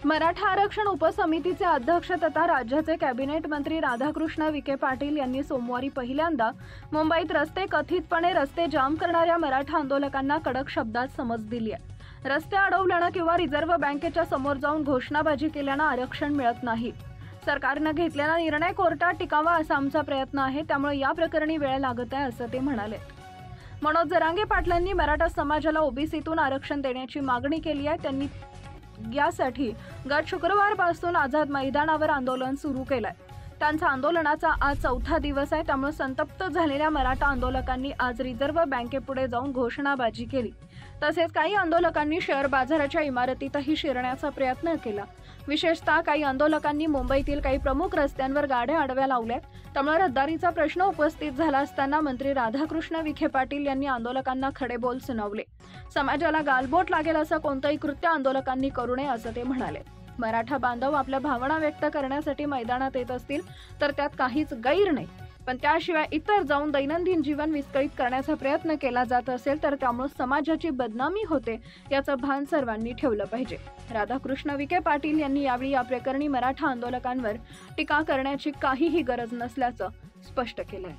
मराठा आरक्षण उपसमितीचे अध्यक्ष तथा राज्याचे कॅबिनेट मंत्री राधाकृष्ण विखे पाटील यांनी सोमवारी पहिल्यांदा मुंबईत कथितपणे रस्ते जाम करणाऱ्या मराठा आंदोलकांना कडक शब्दात समज दिली आहे। रस्ते अडवल्यानं किंवा रिझर्व्ह बँकेच्या समोर जाऊन घोषणाबाजी केल्यानं आरक्षण मिळत नाही। सरकारनं घेतलेला निर्णय कोर्टात टिकावा असा आमचा प्रयत्न आहे, त्यामुळे या प्रकरणी वेळ लागत आहे असं ते म्हणाले। मनोज जरांगे पाटलांनी मराठा समाजाला ओबीसीतून आरक्षण देण्याची मागणी केली आहे। त्यांनी यासाठी गत शुक्रवारपासून आझाद मैदानावर आंदोलन सुरू केलंय। त्यांच्या आंदोलनाचा आज चौथा दिवस आहे, त्यामुळे संतप्त झालेल्या मराठा आंदोलकांनी आज रिझर्व्ह बँकेपुढे जाऊन घोषणाबाजी केली। तसेच काही आंदोलकांनी शेअर बाजाराच्या इमारतीतही शिरण्याचा प्रयत्न केला। विशेषतः काही आंदोलकांनी मुंबईतील काही प्रमुख रस्त्यांवर गाड्या आडव्या लावल्यात। त्यामुळे रहदारीचा प्रश्न उपस्थित झाला असताना मंत्री राधाकृष्ण विखे पाटील यांनी आंदोलकांना खडेबोल सुनावले। समाजाला गालबोट लागेल असं कोणतंही कृत्य आंदोलकांनी करू नये असं ते म्हणाले। मराठा बांधव आपल्या भावना व्यक्त करण्यासाठी मैदानात येत असतील तर त्यात काहीच गैर नाही, पण त्याशिवाय इतर जाऊन दैनंदिन जीवन विस्कळीत करण्याचा प्रयत्न केला जात असेल तर त्यामुळे समाजाची बदनामी होते, याचं भान सर्वांनी ठेवलं पाहिजे। राधाकृष्ण विखे पाटील यांनी यावेळी या प्रकरणी मराठा आंदोलकांवर टीका करण्याची काहीही गरज नसल्याचं स्पष्ट केलंय।